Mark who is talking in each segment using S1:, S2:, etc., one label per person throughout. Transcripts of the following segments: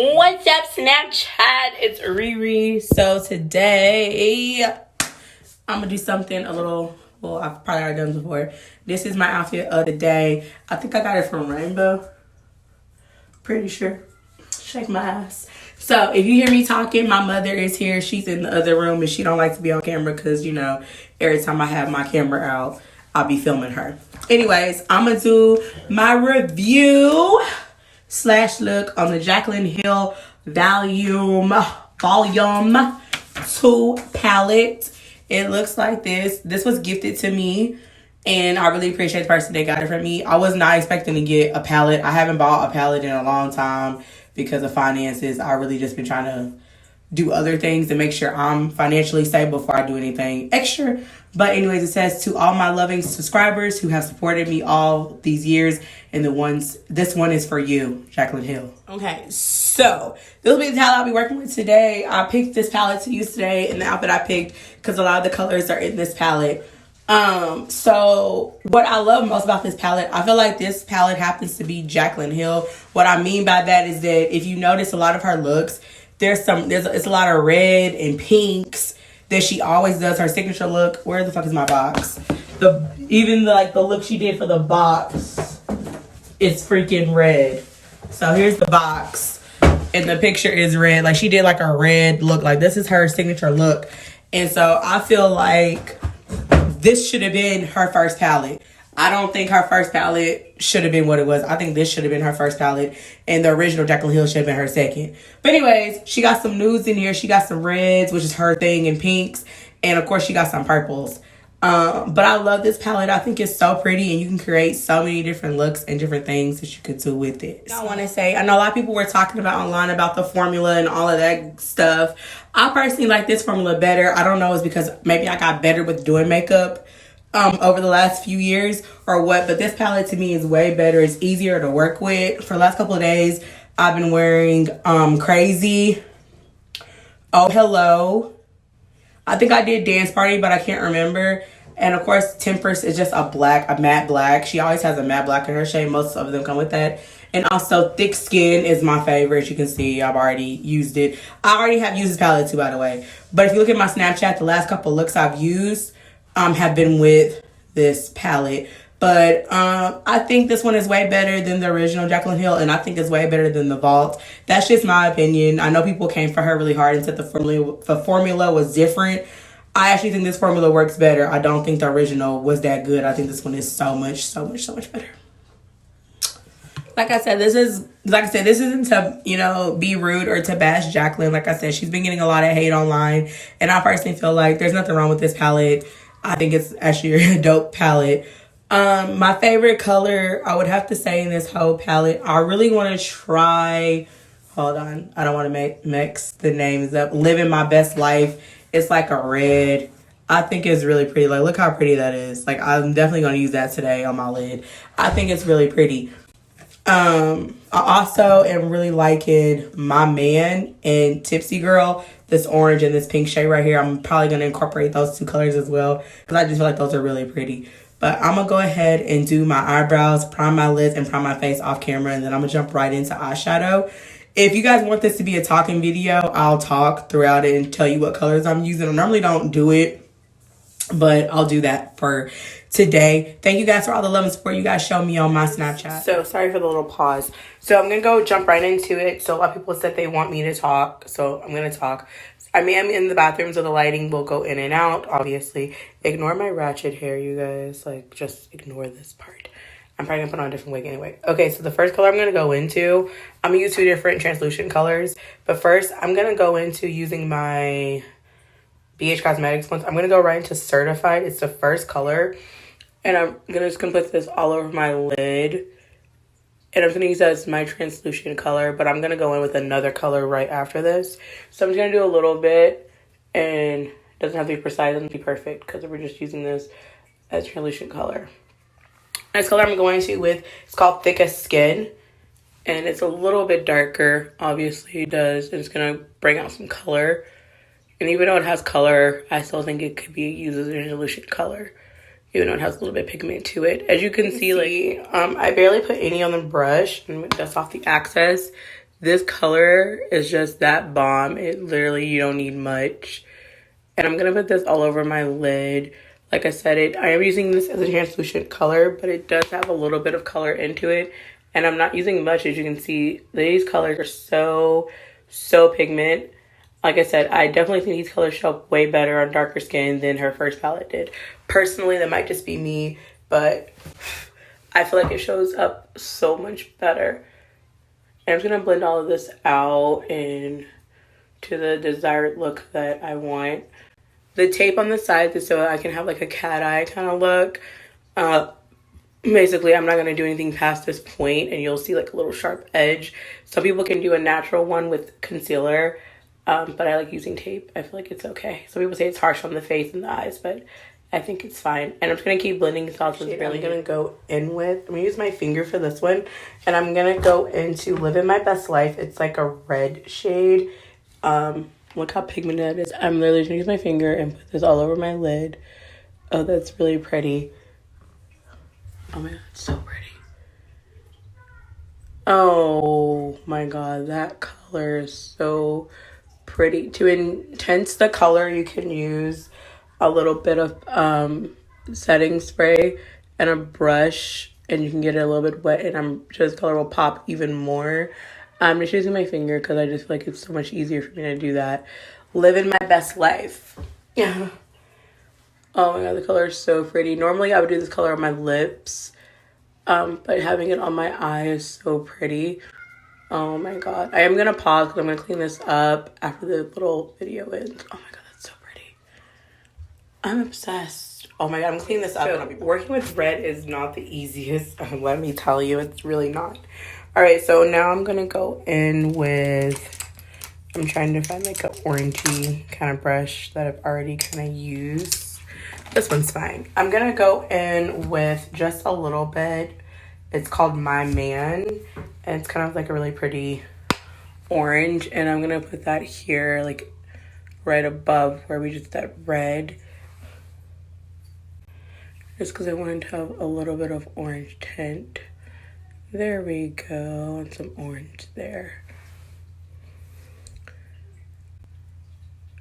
S1: What's up, Snapchat? It's Riri. So today I'm gonna do something a little, well, I've probably already done before. This is my outfit of the day. I think I got it from Rainbow. Pretty sure. Shake my ass. So if you hear me talking, my mother is here. She's in the other room and she don't like to be on camera because, you know, every time I have my camera out, I'll be filming her. Anyways, I'm gonna do my review / look on the Jaclyn Hill Volume 2 palette. It looks like this. This was gifted to me, and I really appreciate the person that got it from me. I was not expecting to get a palette. I haven't bought a palette in a long time because of finances. I really just been trying to do other things to make sure I'm financially stable before I do anything extra. But anyways, it says, to all my loving subscribers who have supported me all these years, and this one is for you, Jaclyn Hill. Okay, so this will be the palette I'll be working with today. I picked this palette to use today, and the outfit I picked because a lot of the colors are in this palette. So what I love most about this palette, I feel like this palette happens to be Jaclyn Hill. What I mean by that is that if you notice a lot of her looks, it's a lot of red and pinks that she always does. Her signature look. Where the fuck is my box? Even the look she did for the box, it's freaking red. So here's the box, and the picture is red. Like, she did like a red look. Like, this is her signature look, and so I feel like this should have been her first palette. I don't think her first palette should have been what it was. I think this should have been her first palette, and the original Jaclyn Hill should have been her second. But anyways, she got some nudes in here. She got some reds, which is her thing, and pinks. And of course, she got some purples. But I love this palette. I think it's so pretty, and you can create so many different looks and different things that you could do with it. I want to say, I know a lot of people were talking about online about the formula and all of that stuff. I personally like this formula better. I don't know, it's because maybe I got better with doing makeup over the last few years or what, but this palette to me is way better. It's easier to work with. For the last couple of days, I've been wearing Crazy, Oh Hello. I think I did Dance Party, but I can't remember. And of course, Tempest is just a matte black. She always has a matte black in her shade. Most of them come with that. And also, Thick Skin is my favorite. As you can see, I've already used it. I already have used this palette too, by the way. But if you look at my Snapchat, the last couple looks I've used have been with this palette. But I think this one is way better than the original Jaclyn Hill, and I think it's way better than the Vault. That's just my opinion. I know people came for her really hard and said the formula was different. I actually think this formula works better. I don't think the original was that good. I think this one is so much better. Like I said, this isn't to, you know, be rude or to bash Jaclyn. Like I said, she's been getting a lot of hate online, and I personally feel like there's nothing wrong with this palette. I think it's actually a dope palette. My favorite color, I would have to say, in this whole palette, I really want to try, hold on, I don't want to mix the names up. Living My Best Life. It's like a red. I think it's really pretty. Like, look how pretty that is. Like, I'm definitely going to use that today on my lid. I think it's really pretty. I also am really liking My Man and Tipsy Girl. This orange and this pink shade right here. I'm probably going to incorporate those two colors as well, because I just feel like those are really pretty. But I'm going to go ahead and do my eyebrows, prime my lids, and prime my face off camera. And then I'm going to jump right into eyeshadow. If you guys want this to be a talking video, I'll talk throughout it and tell you what colors I'm using. I normally don't do it, but I'll do that for today. Thank you guys for all the love and support you guys show me on my Snapchat. So sorry for the little pause. So I'm going to go jump right into it. So a lot of people said they want me to talk, so I'm going to talk. I mean, I'm in the bathroom, so the lighting will go in and out, obviously. Ignore my ratchet hair, you guys. Like, just ignore this part. I'm probably going to put on a different wig anyway. Okay, so the first color I'm going to go into, I'm going to use two different translucent colors. But first, I'm going to go into using my BH Cosmetics ones. I'm going to go right into Certified. It's the first color. And I'm going to just put this all over my lid. And I'm going to use that as my translucent color. But I'm going to go in with another color right after this. So I'm just going to do a little bit. And it doesn't have to be precise. It doesn't have to be perfect, because we're just using this as translucent color. Next color I'm going to with, it's called Thickest Skin. And it's a little bit darker. Obviously it does. And it's going to bring out some color. And even though it has color, I still think it could be used as a translucent color, even though it has a little bit of pigment to it. As you can see, like, I barely put any on the brush, and just off the access. This color is just that bomb. It literally, you don't need much. And I'm going to put this all over my lid. Like I said, I am using this as a translucent color, but it does have a little bit of color into it. And I'm not using much, as you can see. These colors are so pigment. Like I said, I definitely think these colors show up way better on darker skin than her first palette did. Personally, that might just be me, but I feel like it shows up so much better. And I'm just going to blend all of this out into the desired look that I want. The tape on the sides is so I can have like a cat eye kind of look. Basically, I'm not going to do anything past this point, and you'll see like a little sharp edge. Some people can do a natural one with concealer, but I like using tape. I feel like it's okay. Some people say it's harsh on the face and the eyes, but I think it's fine. And I'm just going to keep blending this out. So it's really going to go in with, I'm going to use my finger for this one, and I'm going to go into Living My Best Life. It's like a red shade. Look how pigmented it is. I'm literally going to use my finger and put this all over my lid. Oh, that's really pretty. Oh my god, it's so pretty. Oh my god, that color is so pretty. To intense the color, you can use a little bit of setting spray and a brush, and you can get it a little bit wet, and I'm sure this color will pop even more. I'm just using my finger because I just feel like it's so much easier for me to do that. Living My Best Life. Yeah. Oh my god, the color is so pretty. Normally I would do this color on my lips, but having it on my eye is so pretty. Oh my god. I am going to pause because I'm going to clean this up after the little video ends. Oh my god, that's so pretty. I'm obsessed. Oh my god, I'm cleaning this up. So, working with red is not the easiest. Let me tell you, it's really not. Alright, so now I'm going to go in with, I'm trying to find like an orangey kind of brush that I've already kind of used. This one's fine. I'm going to go in with just a little bit. It's called My Man, and it's kind of like a really pretty orange, and I'm going to put that here, like right above where we just that red. Just because I wanted to have a little bit of orange tint. There we go, and some orange there.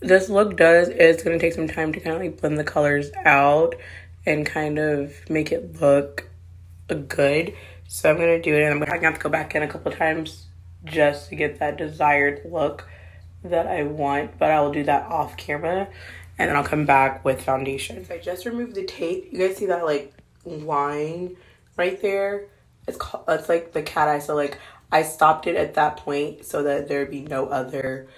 S1: This look it's going to take some time to kind of like blend the colors out and kind of make it look good. So I'm going to do it, and I'm going to have to go back in a couple of times just to get that desired look that I want, but I will do that off camera, and then I'll come back with foundation. I just removed the tape. You guys see that like line right there? It's like the cat eye, so like I stopped it at that point so that there'd be no other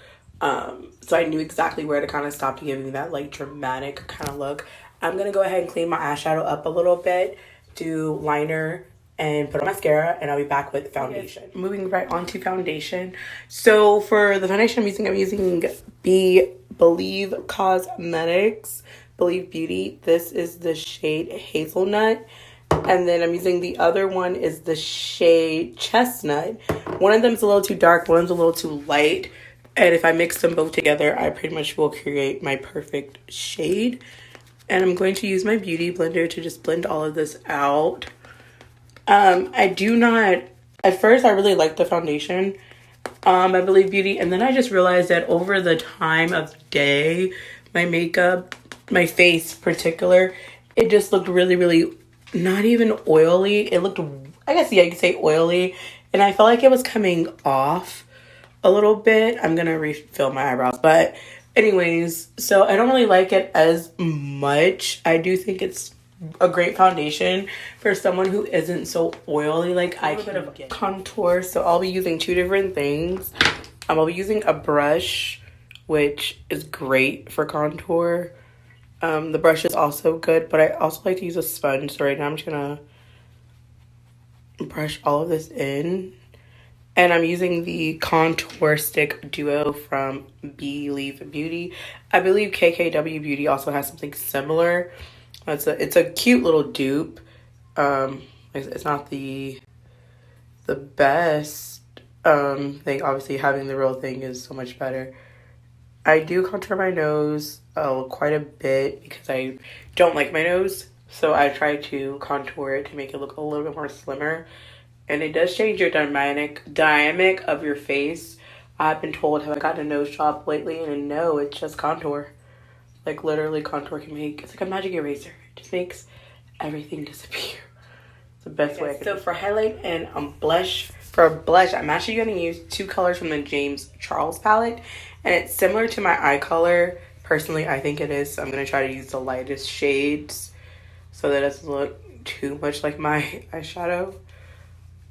S1: so I knew exactly where to kind of stop to give me that like dramatic kind of look. I'm gonna go ahead and clean my eyeshadow up a little bit, do liner, and put on mascara, and I'll be back with foundation. Okay. Moving right on to foundation. So for the foundation I'm using Believe Cosmetics, Believe Beauty. This is the shade Hazelnut. And then I'm using the other one is the shade Chestnut. One of them is a little too dark, one's a little too light. And if I mix them both together, I pretty much will create my perfect shade. And I'm going to use my beauty blender to just blend all of this out. At first I really liked the foundation, I Believe Beauty. And then I just realized that over the time of day, my makeup, my face in particular, it just looked really, really not even oily. It looked, I guess, yeah, you could say oily. And I felt like it was coming off a little bit. I'm going to refill my eyebrows. But anyways, so I don't really like it as much. I do think it's a great foundation for someone who isn't so oily like I can. Contour. So I'll be using two different things. I'll be using a brush, which is great for contour. The brush is also good, but I also like to use a sponge. So right now I'm just gonna brush all of this in. And I'm using the Contour Stick Duo from Believe Beauty. I believe KKW Beauty also has something similar. It's a cute little dupe. It's not the best thing. Obviously, having the real thing is so much better. I do contour my nose quite a bit because I don't like my nose. So I try to contour it to make it look a little bit more slimmer. And it does change your dynamic of your face. I've been told, have I gotten a nose job lately? And no, it's just contour. Like literally contour can make, it's like a magic eraser. It just makes everything disappear. It's the best way I can. So for highlight and blush, for blush, I'm actually going to use 2 colors from the James Charles palette. And it's similar to my eye color. Personally, I think it is. So I'm going to try to use the lightest shades so that it doesn't look too much like my eyeshadow.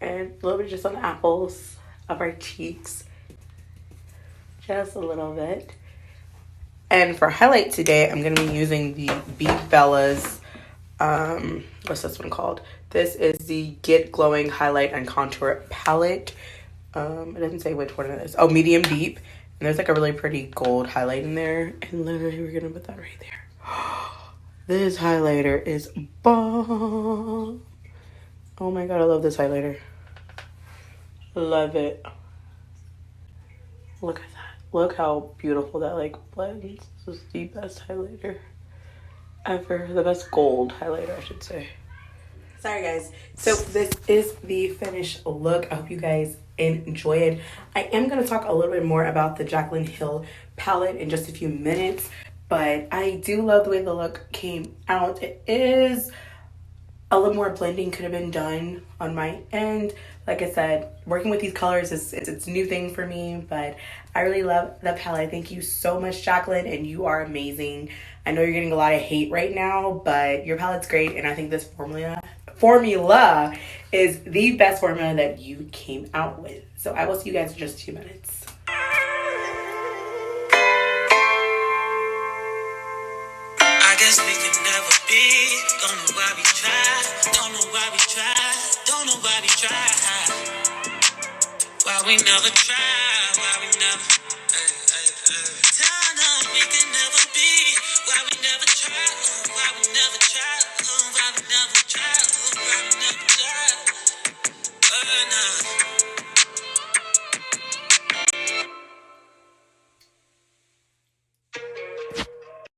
S1: And a little bit just on the apples of our cheeks. Just a little bit. And for highlight today, I'm going to be using the Beat Bella's, what's this one called? This is the Get Glowing Highlight and Contour Palette. It doesn't say which one it is. Oh, medium deep. And there's like a really pretty gold highlight in there. And literally, we're going to put that right there. This highlighter is bomb. Oh my god, I love this highlighter. Love it. Look at that. Look how beautiful that like blends. This is the best highlighter ever. The best gold highlighter, I should say. Sorry guys. So this is the finished look. I hope you guys enjoy it. I am going to talk a little bit more about the Jaclyn Hill palette in just a few minutes. But I do love the way the look came out. It is a little more blending could have been done on my end. Like I said, working with these colors it's a new thing for me, but I really love the palette. Thank you so much, Jaclyn, and you are amazing. I know you're getting a lot of hate right now, but your palette's great, and I think this formula is the best formula that you came out with. So I will see you guys in just 2 minutes.
S2: I guess we could never be. Don't know why we try. Don't know why we try. Don't know why we try. Why we never try. Why we never.